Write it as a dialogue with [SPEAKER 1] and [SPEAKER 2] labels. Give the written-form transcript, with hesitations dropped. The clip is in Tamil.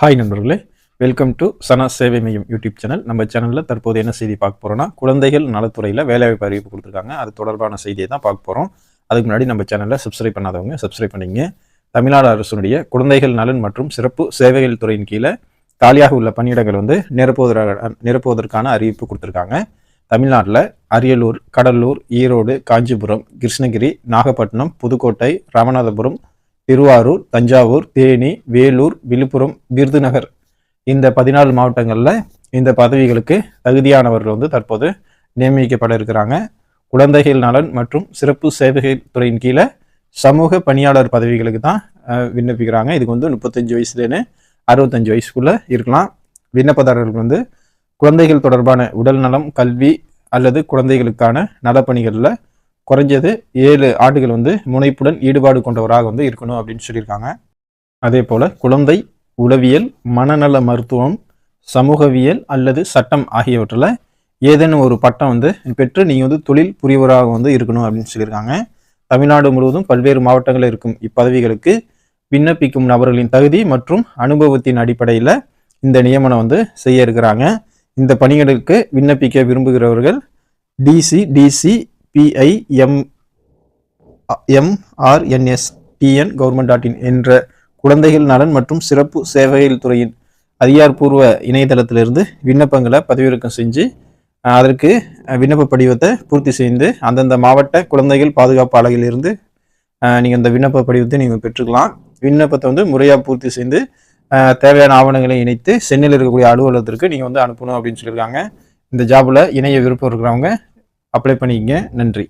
[SPEAKER 1] ஹாய் நண்பர்களே, வெல்கம் டு சனா சேவை மையம் யூடியூப் சேனல். நம்ம சேனலில் தற்போது என்ன செய்தி பார்க்க போகிறோம்னா, குழந்தைகள் நலத்துறையில் வேலைவாய்ப்பு அறிவிப்பு கொடுத்துருக்காங்க. அது தொடர்பான செய்தியை தான் பார்க்க போகிறோம். அதுக்கு முன்னாடி நம்ம சேனலில் சப்ஸ்கிரைப் பண்ணாதவங்க சப்ஸ்கிரைப் பண்ணிங்க. தமிழ்நாடு அரசுடைய குழந்தைகள் நலன் மற்றும் சிறப்பு சேவைகள் துறையின் கீழே காலியாக உள்ள பணியிடங்கள் நிரப்புவதற்கான அறிவிப்பு கொடுத்துருக்காங்க. தமிழ்நாட்டில் அரியலூர், கடலூர், ஈரோடு, காஞ்சிபுரம், கிருஷ்ணகிரி, நாகப்பட்டினம், புதுக்கோட்டை, ராமநாதபுரம், திருவாரூர், தஞ்சாவூர், தேனி, வேலூர், விழுப்புரம், விருதுநகர் இந்த 14 மாவட்டங்களில் இந்த பதவிகளுக்கு தகுதியானவர்கள் தற்போது நியமிக்கப்பட இருக்கிறாங்க. குழந்தைகள் நலன் மற்றும் சிறப்பு சேவைகள் துறையின் கீழே சமூக பணியாளர் பதவிகளுக்கு தான் விண்ணப்பிக்கிறாங்க. இதுக்கு 35 வயசுலேன்னு 65 வயசுக்குள்ளே இருக்கலாம். விண்ணப்பதாரர்களுக்கு குழந்தைகள் தொடர்பான உடல் நலம், கல்வி அல்லது குழந்தைகளுக்கான நலப்பணிகளில் குறைஞ்சது 7 ஆண்டுகள் முனைப்புடன் ஈடுபாடு கொண்டவராக இருக்கணும் அப்படின்னு சொல்லியிருக்காங்க. அதே போல் குழந்தை உளவியல், மனநல மருத்துவம், சமூகவியல் அல்லது சட்டம் ஆகியவற்றில் ஏதேனும் ஒரு பட்டம் பெற்று நீங்கள் தொழில் புரிவராக இருக்கணும் அப்படின்னு சொல்லியிருக்காங்க. தமிழ்நாடு முழுவதும் பல்வேறு மாவட்டங்களில் இருக்கும் இப்பதவிகளுக்கு விண்ணப்பிக்கும் நபர்களின் தகுதி மற்றும் அனுபவத்தின் அடிப்படையில் இந்த நியமனம் செய்ய இருக்கிறாங்க. இந்த பணிகளுக்கு விண்ணப்பிக்க விரும்புகிறவர்கள் DCDCPIMRNSTN government.in என்ற குழந்தைகள் நலன் மற்றும் சிறப்பு சேவைகள் துறையின் அதிகாரப்பூர்வ இணையதளத்திலிருந்து விண்ணப்பங்களை பதிவிறக்கம் செஞ்சு அதற்கு விண்ணப்ப படிவத்தை பூர்த்தி செய்து அந்தந்த மாவட்ட குழந்தைகள் பாதுகாப்பு அலகிலிருந்து நீங்கள் அந்த விண்ணப்ப படிவத்தை நீங்கள் பெற்றுக்கலாம். விண்ணப்பத்தை முறையாக பூர்த்தி செய்து தேவையான ஆவணங்களை இணைத்து சென்னையில் இருக்கக்கூடிய அலுவலகத்திற்கு நீங்கள் அனுப்பணும் அப்படின்னு சொல்லியிருக்காங்க. இந்த ஜாபில் இணைய விருப்பம் இருக்கிறவங்க அப்ளை பண்ணிக்கங்க. நன்றி.